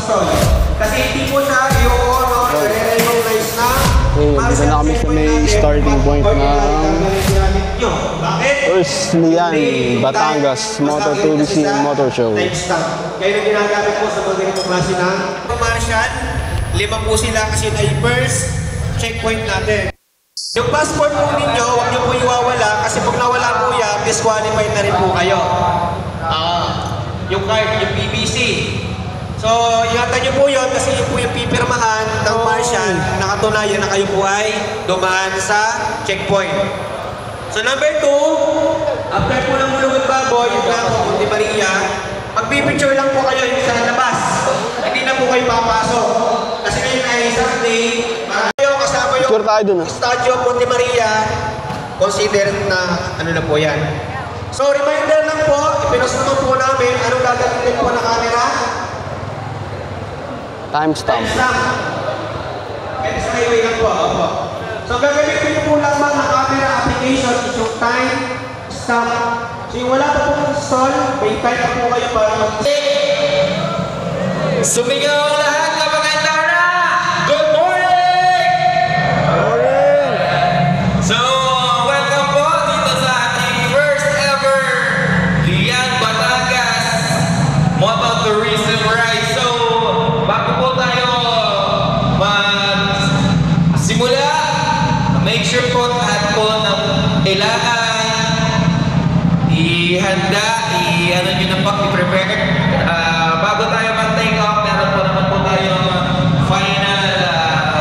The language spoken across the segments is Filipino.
pistol. Kasi hindi po siya i-recognize na. Dito na kami sa may starting point ng First Lian, Batangas Motor 2BC Motor Show. Kaya na ginagamit po sa mga ganitong klase na Martian, 5 po sila kasi na first checkpoint natin. Yung passport po ninyo, huwag nyo po iwawala kasi pag nawala po yan, disqualified na rin po kayo. Yung card, yung PBC. So, ingatan nyo po yun kasi yun po yung pipirmahan ng Martian na katunayan na kayo po ay dumaan sa checkpoint. So, number 2, after po ng Mulungan Baboy, yung Blanco, Monte Maria, magpipicture lang po kayo yung sa labas. Hindi na po kayo papasok. Kasi ngayon ay Sunday, kayo kasama yung Estadio Monte Maria, consider na ano na po yan. So, reminder lang po, ipinost naman po namin, anong gagamitin po na camera? Timestamp. Kaya sa highway lang po, opo. So, gagamitin po lamang na camera application is yung time stamp. So, yung wala pa po install, may time pa po kayo para sumigaw lahat kapag handa na! Good morning! So, welcome po dito sa ating first ever Lian Batangas Motor Tourism Ride. So, bago po tayo magsimula, make sure po lahat po ng kailangan ihanda, i-ano nyo na po, i-prepare. Bago tayo mag-take off, meron po naman po tayong final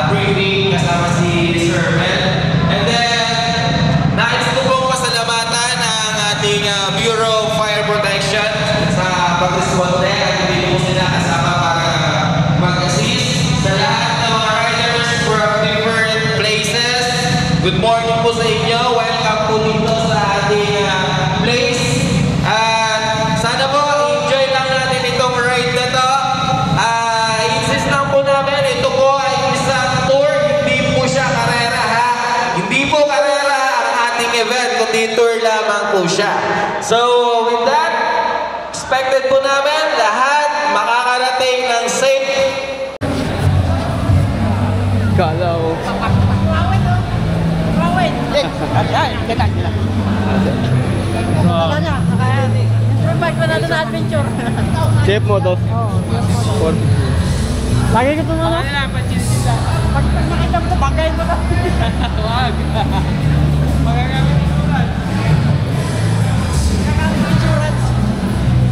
briefing kasama si Sir Mel. And then, nais ko pong pasalamatan ang ating Bureau of Fire Protection sa pag-responde at hindi po sila kasama para mag-assist sa lahat ng mga riders from different places. Good morning po sa inyo. Welcome po dito sa ating place. At sana po, enjoy lang natin itong ride na to. I-insist lang po namin, ito po ay isang tour, hindi po siya karera ha. Hindi po karera ang ating event, kundi tour lamang po siya. So, with that, expected po namin lahat makakarating ng safe. Kalaw. Chef mo to. Lagi ko ito na. Pag nakita mo ito, bagayin mo na. Huwag. Magagamit mo lang. Magagamit insurance.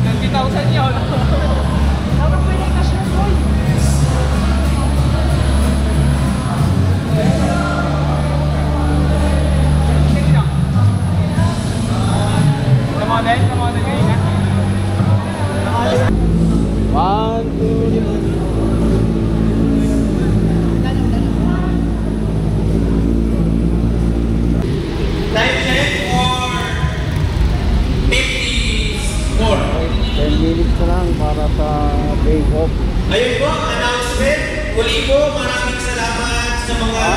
90,000 yun. Dapat mo yung cash na boy. Come on then kayo na. 1, 2, 3. time check or 54. 10 minutes na lang para sa take off. Ayun po, announcement. Uli po, maraming salamat sa mga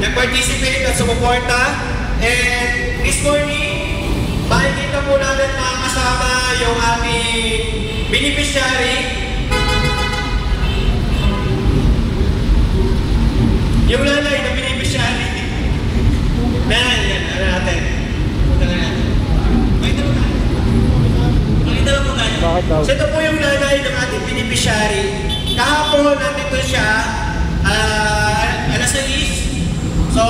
nag-participate at sumuporta. And this morning, makikita po natin mga kasama yung aming beneficiary. Yung lalay na beneficiary. Yan, ano natin? Makita mo tayo. Makita lang po tayo. Bakit daw? So ito po yung lalay ng ating beneficiary. Kahapon nandito siya, alas 6. So,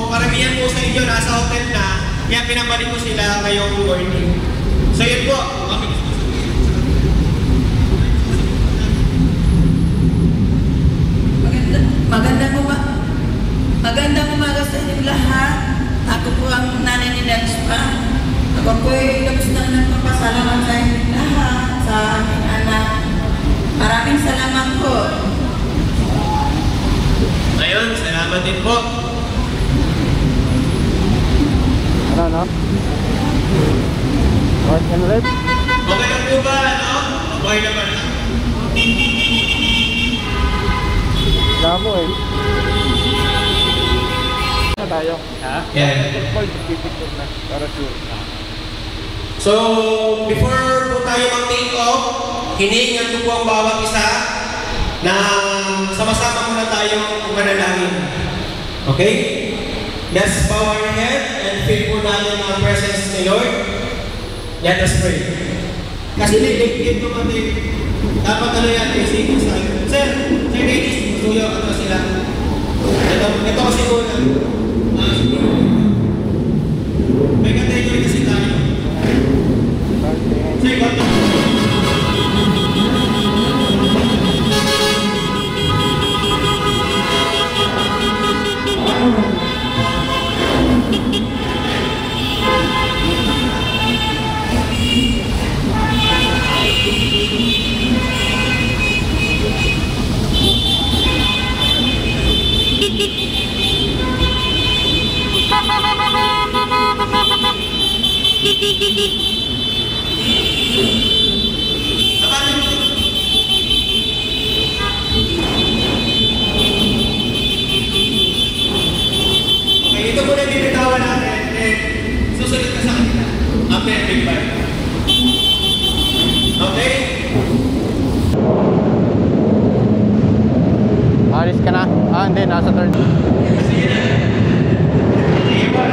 karamihan po sa inyo nasa hotel na, kaya pinabalik ko sila ngayong morning. So yun po. Magandang umaga sa inyong lahat. Ako po ang nanay ni Danspa. Ako po ay labis na nagpapasalamat sa inyong lahat, sa aming anak. Maraming salamat po. Ayun, salamat din po. Ano? Right and left? Okay na po ba, ano? Okay naman. Wala mo eh. Na tayo? Ha? Yeah. Para sure. So, before po tayo mag-take off, hinihingan ko po ang bawat isa na sama-sama muna tayong manalangin. Okay? Let's bow our head and feel po natin ang presence ni Lord. Let us pray. Kasi nilipid naman dapat ano yan, sige sa akin. Sir, ladies, gusto ano sila. Ito kasi ko na. May category kasi tayo. Sir, okay, ito muna binitawan natin. Susunod ka sa kanila. After big bang. Okay? Alis ka na? Ah, hindi. Nasa third. Sige na. Sige pa.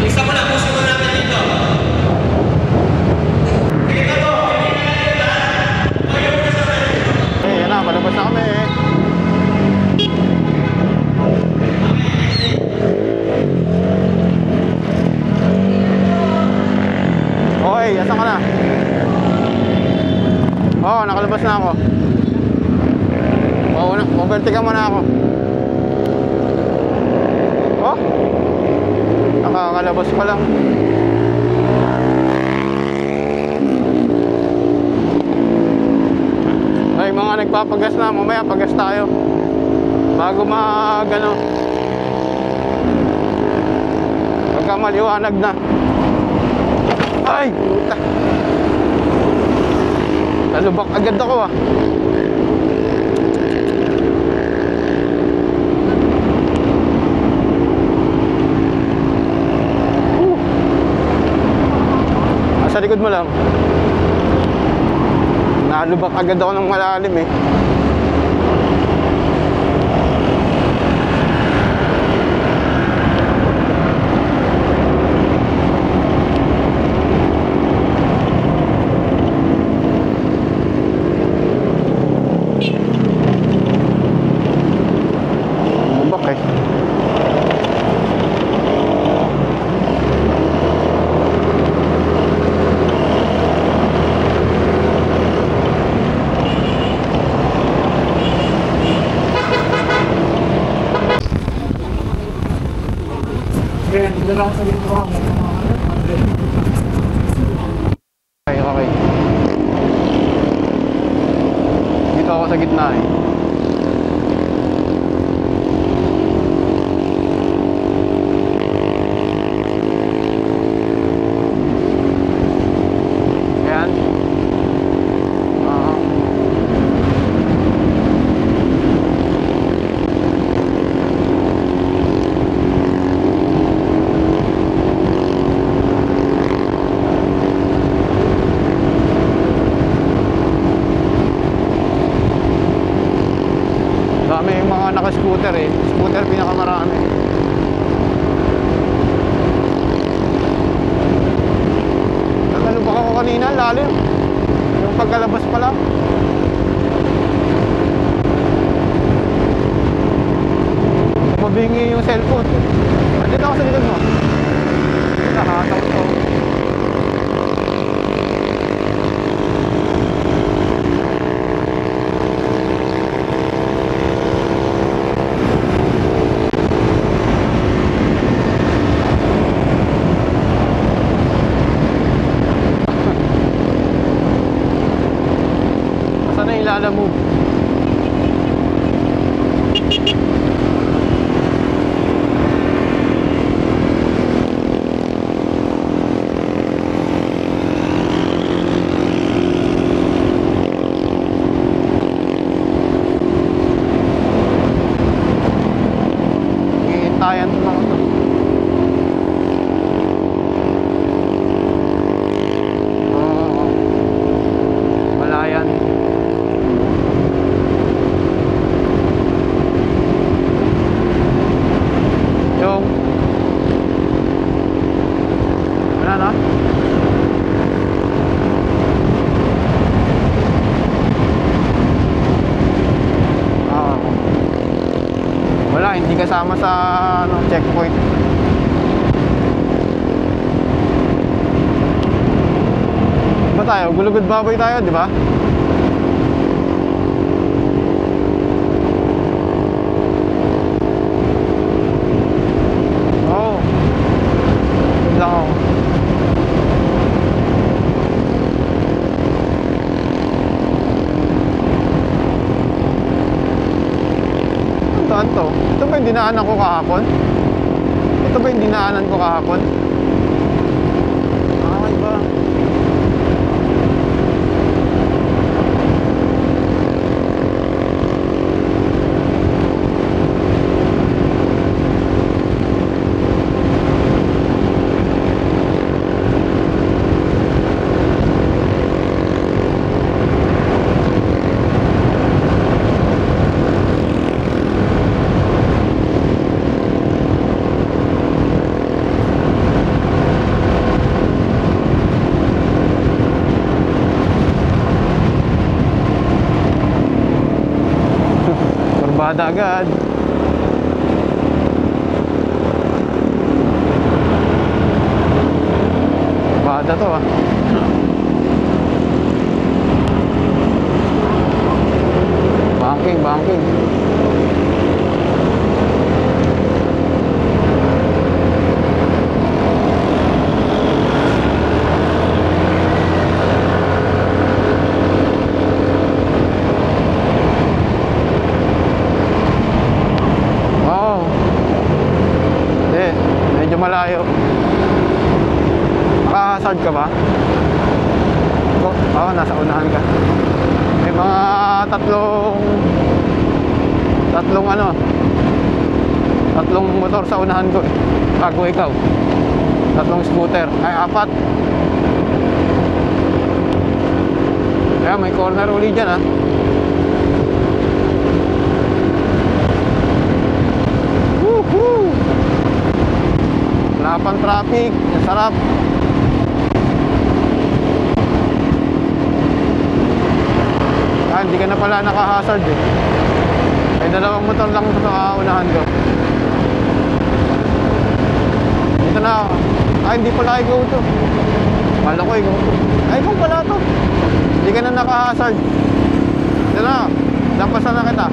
Isa mo na. Pusin mo natin dito. Sige na po. Hindi na natin ha. Ayaw mo na sa akin. Eh, yan na. Malabas na kami eh. Okay, asan ka na? Oo, nakalabas na ako. Oo, overtake mo na ako. Oh? Nakakalabas pa lang. Ay, mga nagpapagas na. Mamaya pagas tayo. Bago ano. Pagka maliwanag na. Ay, puta. Nalubak agad ako ah. Sa likod mo lang. Nalubak agad ako ng malalim eh. Okay. Dito ako sa gitna eh. Ayan. Dami yung mga naka-scooter eh. Scooter pinakamarami. Nalubak ako kanina, lalim. Yung pagkalabas pa lang. Mabingi yung cellphone. Andito ako sa likod mo. Nakataw ko. Ilala mo. Iintayan lang ito. Malaya yan. Yung ano na? Wala, hindi kasama sa ano, checkpoint. Ba tayo? Gulugod baboy tayo, di ba? Oo. Wait lang ako. Saan to? Ito ba yung dinaanan ko kahapon? Ito ba yung dinaanan ko kahapon? Ah, iba. Kurbada agad. Kurbada to ah. Banking, banking. Malayo. Nakahasard ka ba? Oo, nasa unahan ka. May mga tatlong motor sa unahan ko bago ikaw. Tatlong scooter. Ay, 4. Kaya may corner uli dyan ah. Woohoo! Wala pang traffic, sarap. Ah, hindi ka na pala naka-hazard eh. Ay, 2 motor lang sa unahan ko. Ito na. Ay, hindi pala ikaw to. Mala ko ikaw to. Ay, ikaw pala to. Hindi ka na naka-hazard. Ito na. Lampasan na kita.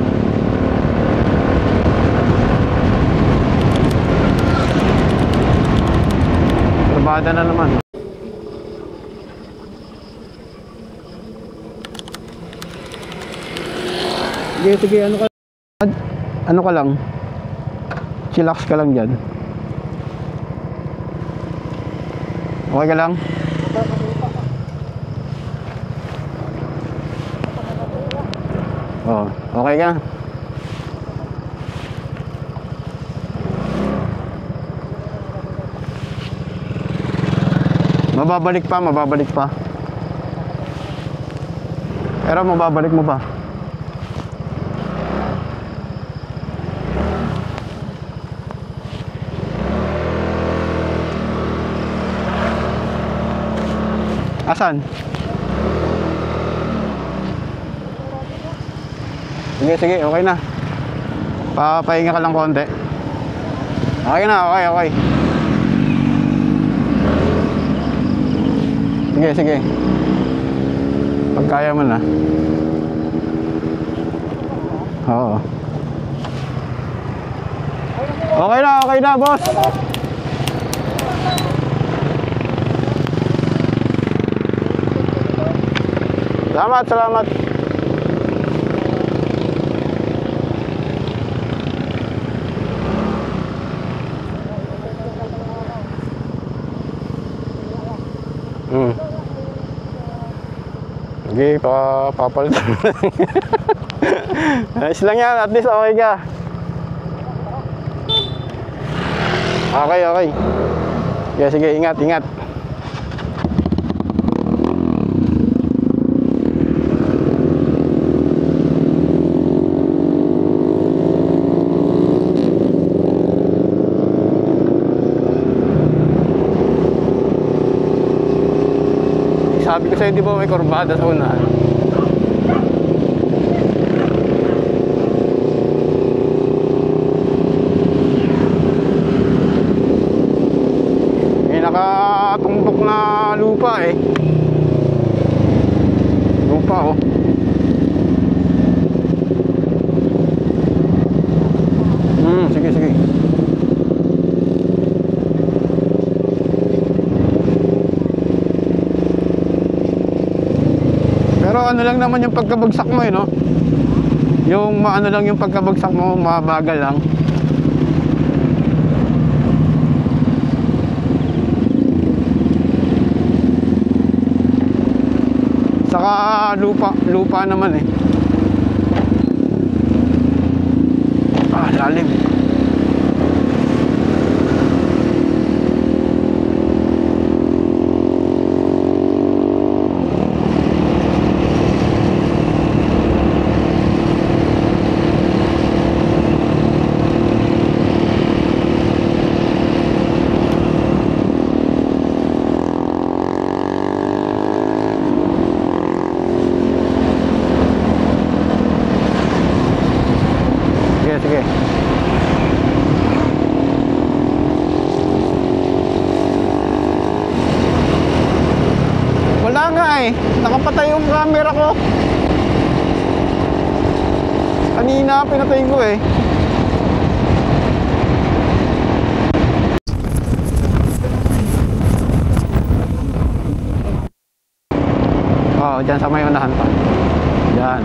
Kurbada na naman. Sige, ano ka lang? Chillax ka lang dyan. Okay ka lang? Oh, okay ka? Mababalik pa. Pero mababalik mo pa. Asan? Sige, okay na. Papahinga ka lang konti. Okay na, okay. Sige. Pag kaya mo na. Oo. Okay na, boss. Salamat. Sige, papalit. Ayos lang yan, at least okay ka. Okay. Sige, ingat. Kasi di ba may kurbada sa unahan? May nakatumpok na lupa eh. Lupa oh. Sige, sige. Pero ano lang naman yung pagkabagsak mo eh, no? Yung maano lang yung pagkabagsak mo, mabagal lang. Saka lupa naman eh. Lalim. Sige. Wala nga eh. Nakapatay yung camera ko. Kanina pinatay ko eh. Oo, dyan sa may unahan pa. Dyan.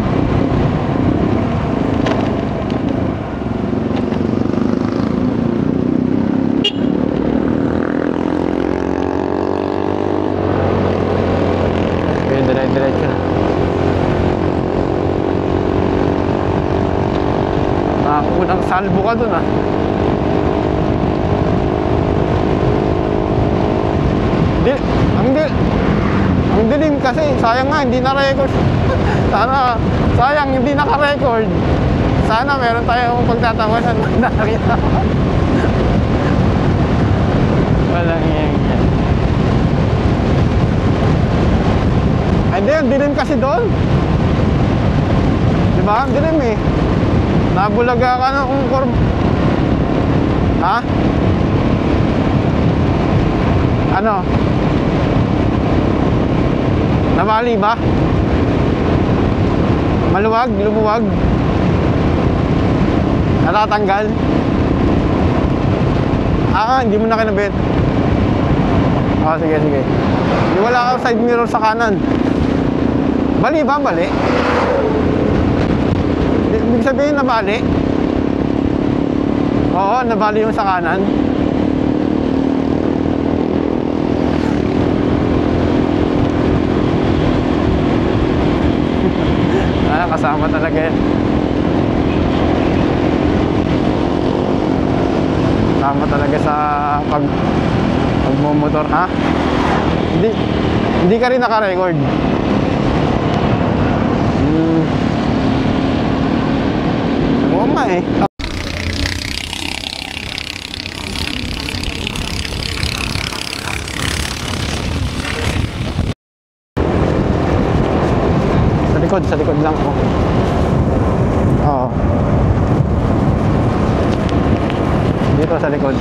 Diretso na. Unang salbo ka dun ah. Ang dilim kasi. Sayang nga, hindi na-record. Sana, sayang, hindi naka-record. Sana meron tayong pagtatawanan. Nakakita. Walang iyang. Hindi, ang dilim kasi doon. Diba? Ang dilim eh. Nabulaga ka ng kurb. Ha? Ano? Nabali ba? Maluwag? Lumuwag? Natatanggal? Hindi mo na kinabit. Sige, sige. Di wala ka side mirror sa kanan. Bali ba? Bali? Ibig sabihin nabali? Oo, nabali yung sa kanan. Kasama talaga yan. Kasama talaga sa pagmumotor, ha? Hindi ka rin naka-record. Oo nga eh. Sa likod lang po. Oo. Dito sa likod.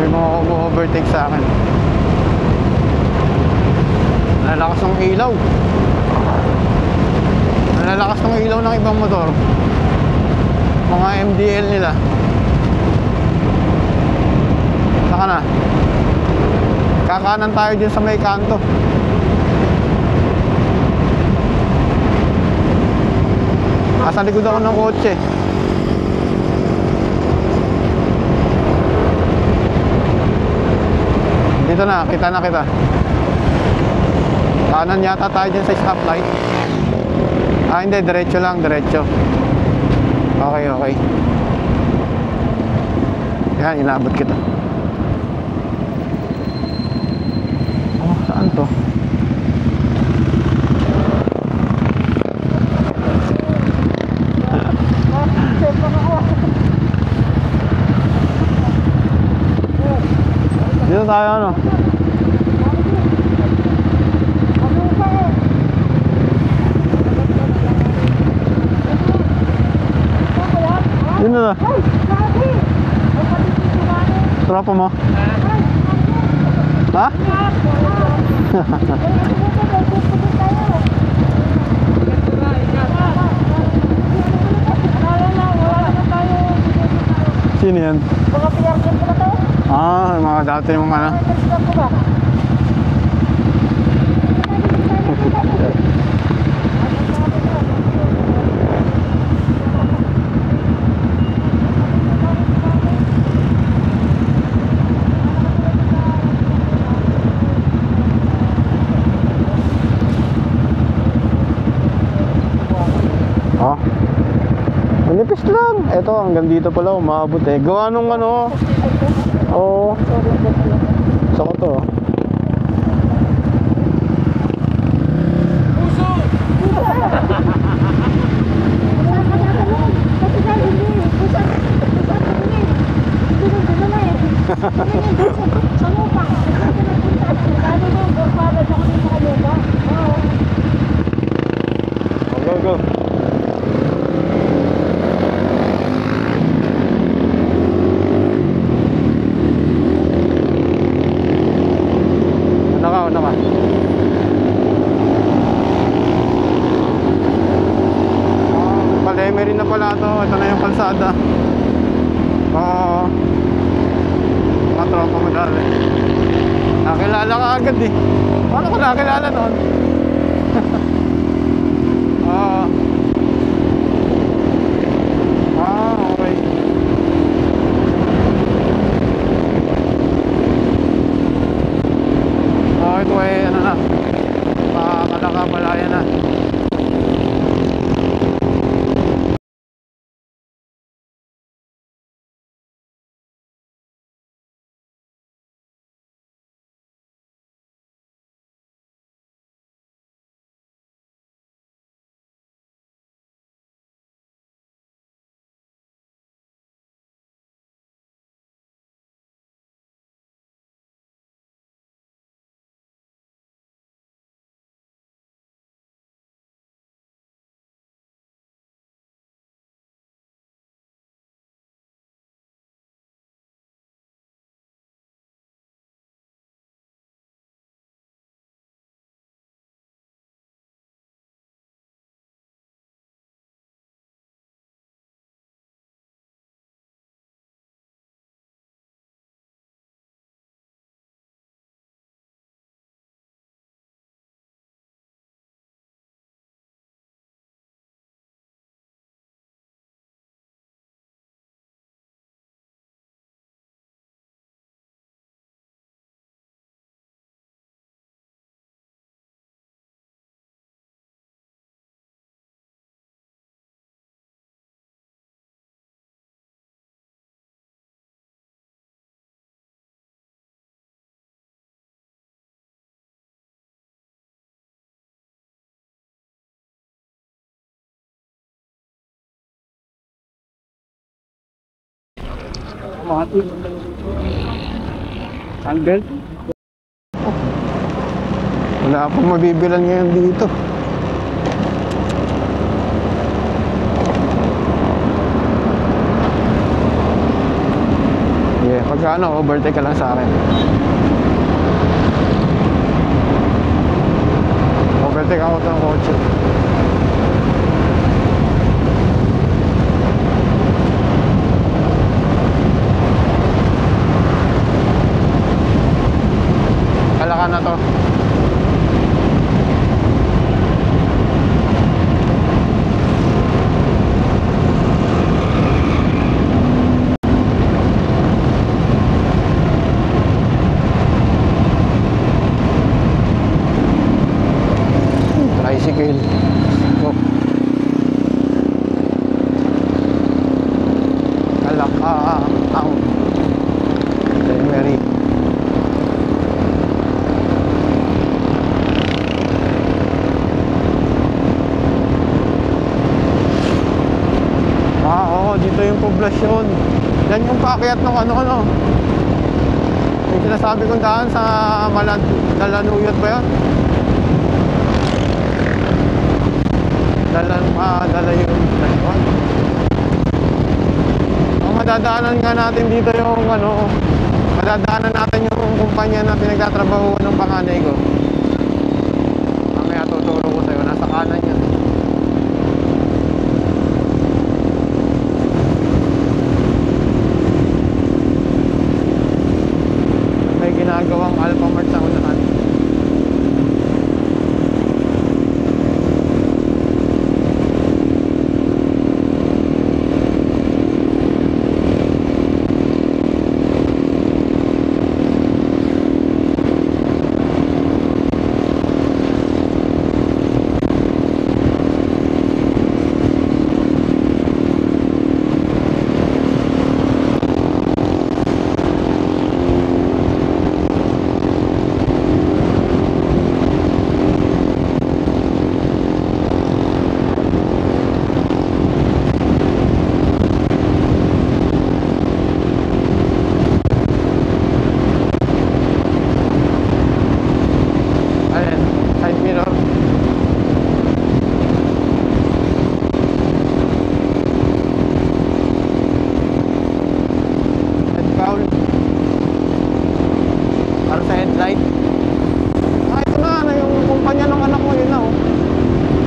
May mga overtake sa akin. Nalalakas ng ilaw. Nalalakas ng ilaw ng ibang motor. Mga MDL nila. Saka na. Kakanan tayo dyan sa may kanto. Nasa likod ako ng kotse. Dito na, kita na kita. Kanan yata tayo dyan sa stoplight. Hindi, diretso lang, diretso. Okay, okay. Yan, inabot kita. Oh, saan to? tayo ano. Yun na. Tropa mo? Ha? Sino yan? Ah, yung mga dati yung ano. Oh. Manipis lang. Ito hanggang dito pala umabot eh. Gawa nung ano. Oo. Sa ko to. Go, go. Una ka. Paleme rin na pala ito. Ito na yung kalsada. Oo. Mga tropa mo dali. Nakilala ka agad eh. Paano ko nakilala noon? Oo. Okay. Ito ay ano na, Kalakabalaya na. Unbelt? Wala pang mabibilan ngayon dito. Yeah, pagka ano, overtake ka lang sa akin. Overtake ako ng kotse. Kalakan na to. Tricycle. Oh. Kalakaang. Mary. Oo, dito yung poblasyon. Yan yung paakyat ng ano. Yung sinasabi kong daan sa Dalanuyot ba yun? Dalayuyot. Ang madadaanan nga natin dito yung ano, madadaanan natin yung kumpanya na pinagtatrabahuan ng panganay ko. Mamaya tuturo ko sa'yo, nasa kanan yan. May ginagawang Alphamart sa unahan.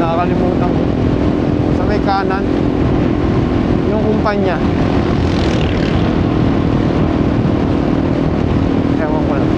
Nakakalimutan ko. Sa may kanan, yung kumpanya. Ewan ko lang.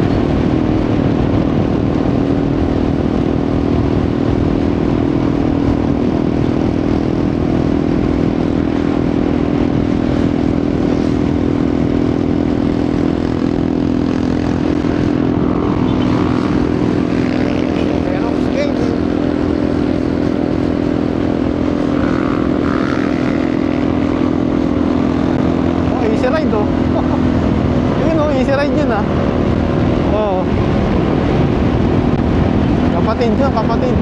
Easy ride oh. Yun oh, easy ride yun ah. Oo. Kapatid yun, kapatid.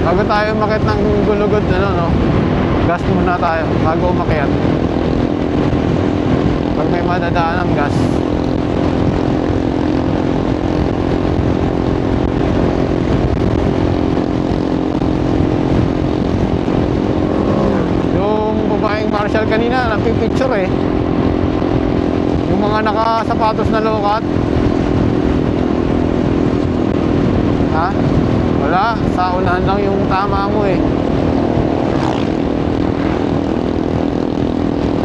Bago tayo umakyat ng gulugod, ano, no? Gas muna tayo bago umakyat. Pag may madadaan ng gas. Yung babaeng marshal kanina, napipicture eh. Yung mga nakasapatos na lokat. Ha? Wala, sa unahan lang yung tama mo eh.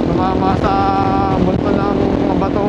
Tumama sa bulto ng mga bato.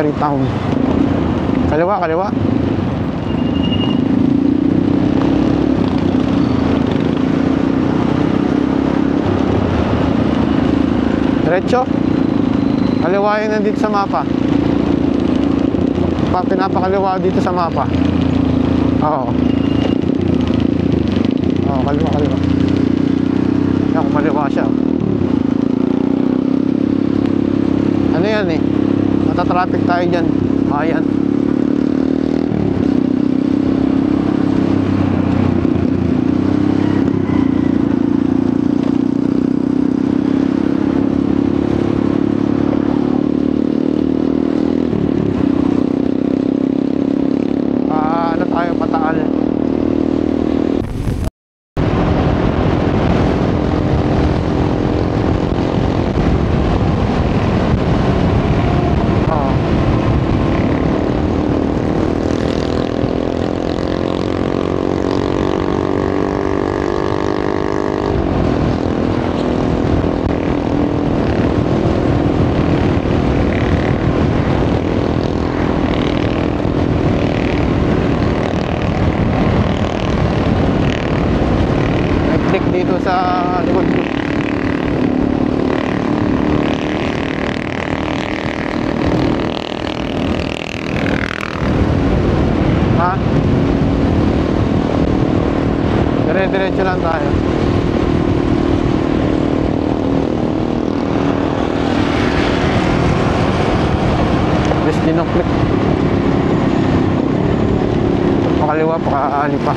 Emery Town. Kaliwa, kaliwa. Diretso. Kaliwa yun nandito sa mapa. Pinapakaliwa dito sa mapa. Oo. Oo, kaliwa, kaliwa. Yan, kumaliwa siya. Ano yan eh? Matatraffic tayo dyan. Ayan. Ano tayo, Pataal. Dito sa likod ko. Ha? Dire-diretso lang tayo. Just dinoklik. Pakaliwa, pakaali pa.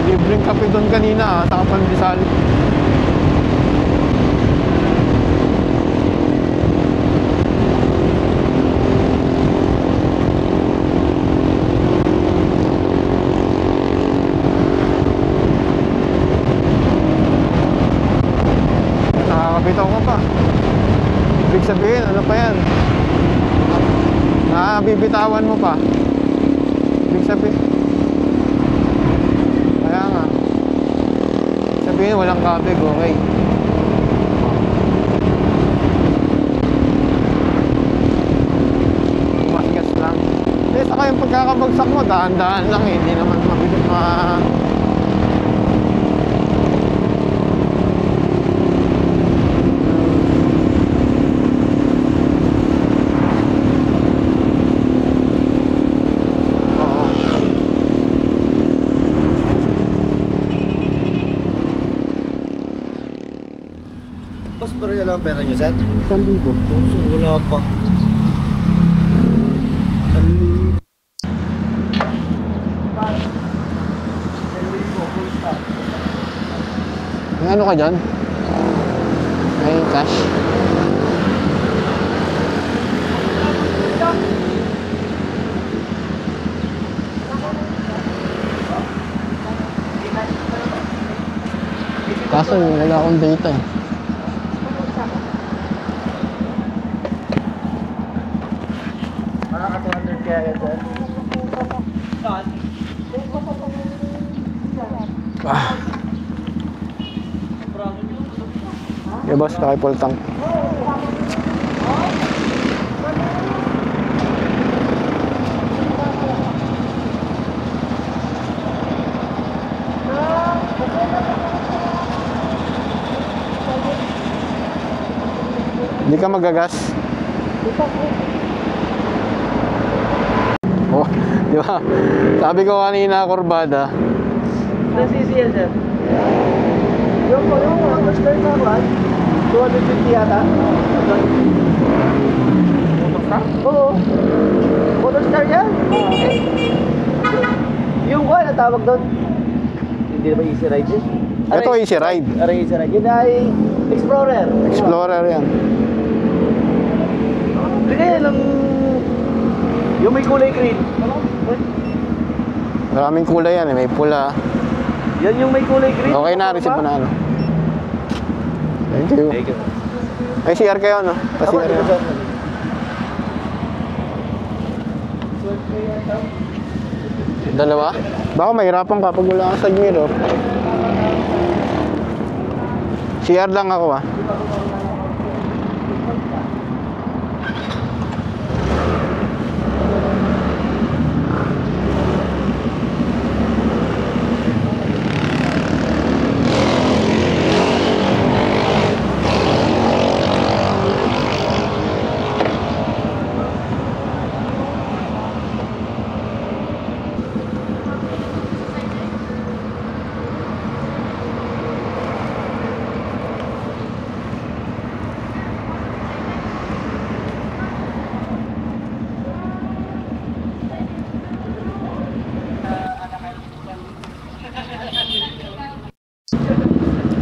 Libreng kape doon kanina sa Kapandisal. Nakakabitaw ka pa. Ibig sabihin, ano pa yan? Bibitawan mo pa. Ibig sabihin, kaya nga sabihin walang kabig, okay. Matigas lang. Eh, saka yung pagkakabagsak mo, daan-daan lang eh. Hindi naman mabilis Boss, pero yan lang ang pera nyo, sir? 1,000. Wala pa. May ano ka dyan? May cash? Kaso wala akong data eh. Nakaka-200 kaya yan, sir? Yeah, boss, naka-full tank. Hindi ka magagas? Oh, di ba? Sabi ko kanina, kurbada. Nasisi yan, sir? Yung understand naman, 250 yata. Motorstar? Oo. Motorstar yan? Yung ko, ano tawag doon? Hindi naman easy ride yun? Ito easy ride. Aray easy ride. Yun ay Explorer. Explorer yan. Hindi lang. Yung may kulay green. Maraming kulay yan eh. May pula. Yan yung may kulay green. Okay na, receive mo na ano. Thank you. Thank you. Ay, CR kayo, no? Pa-CR kayo. Dalawa? Baka mahirapan ka pag wala kang side mirror. CR lang ako ah.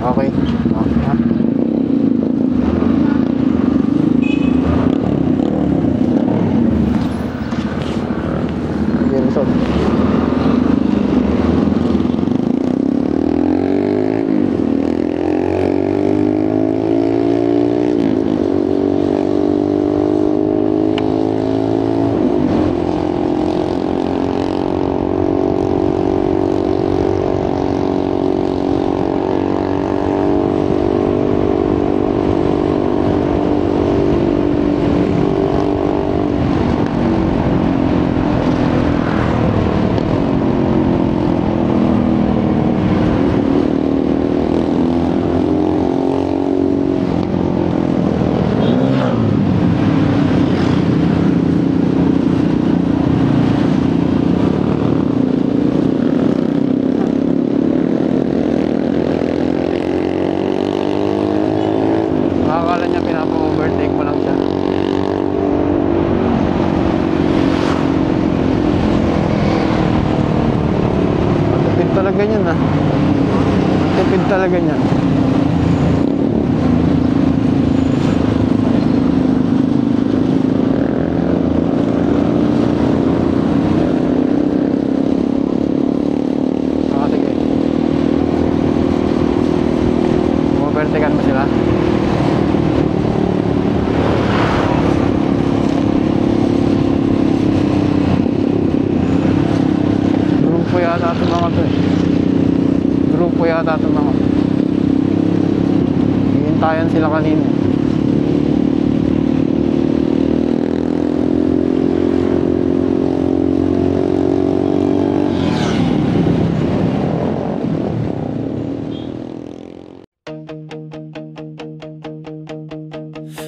Okay. Okay ha. Jenson. Akala niya pinapa-overtake mo lang siya. Matipid talaga niyan ah. Matipid talaga niyan. Sige. Overtakean mo sila. Grupo yata itong mga to eh. Grupo yata itong mga. Hihintayan sila kanina.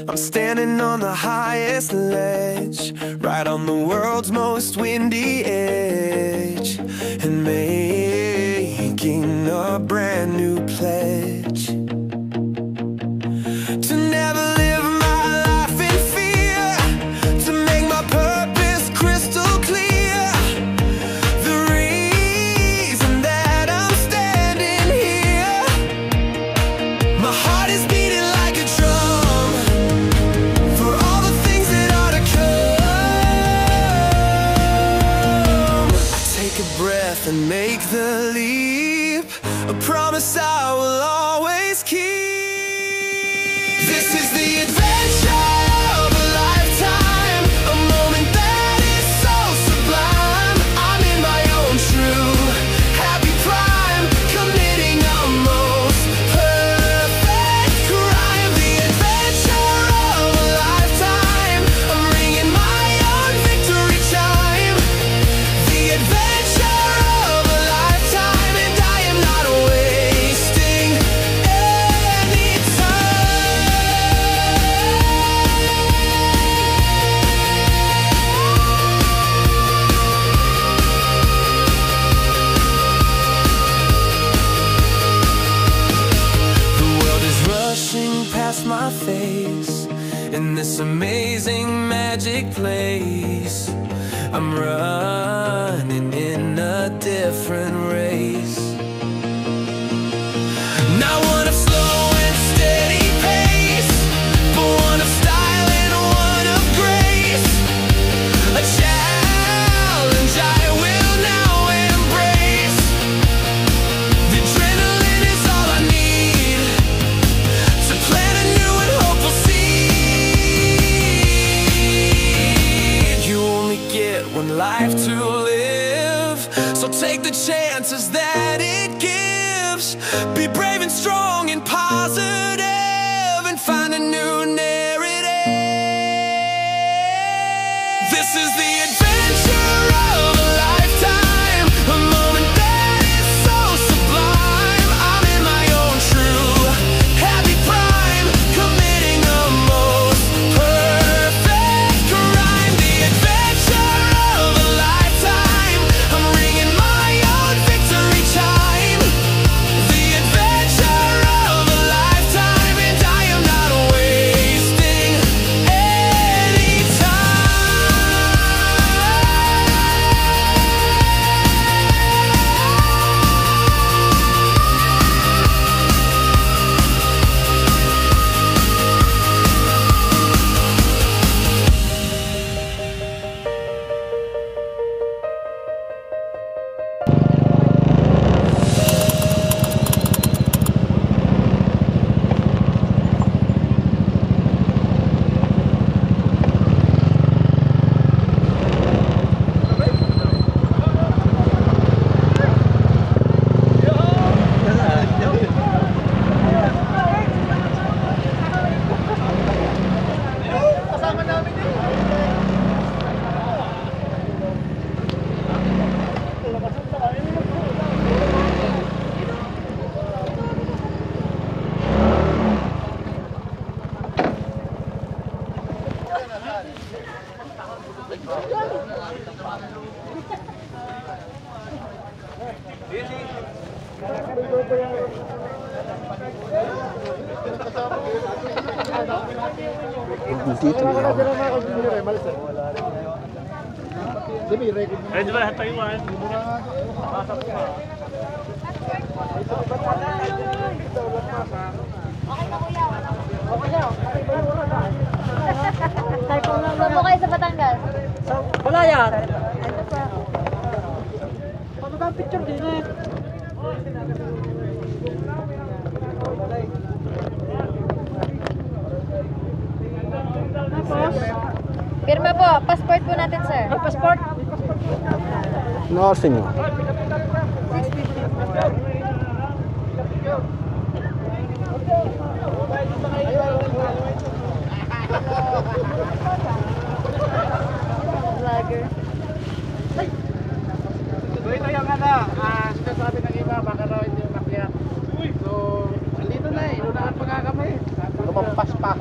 I'm standing on the highest ledge, right on the world's most windy edge, and making a brand new pledge to never live my life in fear, to make my purpose crystal clear. The reason that I'm standing here, my heart is beating like a drum for all the things that are to come. I take a breath and make the leap, a promise I will always keep. This is the adventure of a lifetime, a moment that is so sublime. I'm in my own true happy prime, committing a most perfect crime. The adventure of a lifetime, I'm ringing my own victory chime. The adventure of a lifetime, and I am not wasting any time. The world is rushing past my face in this amazing magic place. I'm running in a different race. Not one of slow and steady pace, but one of style and one of grace. A challenge I will now embrace. The adrenaline is all I need to plant a new and hopeful seed. You only get one life to live, chances that it gives. Be brave and strong and positive, and find a new narrative. This is the adventure of a lifetime, a moment that is so sublime. I'm in my own true happy prime, committing the most perfect crime. The adventure of a lifetime, I'm ringing my own victory chime. The adventure of a lifetime, and I am not wasting any time. Dito na ako. Ready ba? Taiwan. Saan po kayo sa Batangas? Wala yan. Ito pa. Ano ba ang picture din eh? Pirma po. Passport po natin, sir. Passport? Nakasin nyo. Vlogger. So ito yung sinasabi ng iba, baka raw hindi yung nakyat. So, andito na eh. Inunahan pa nga kami. Lumampas pa.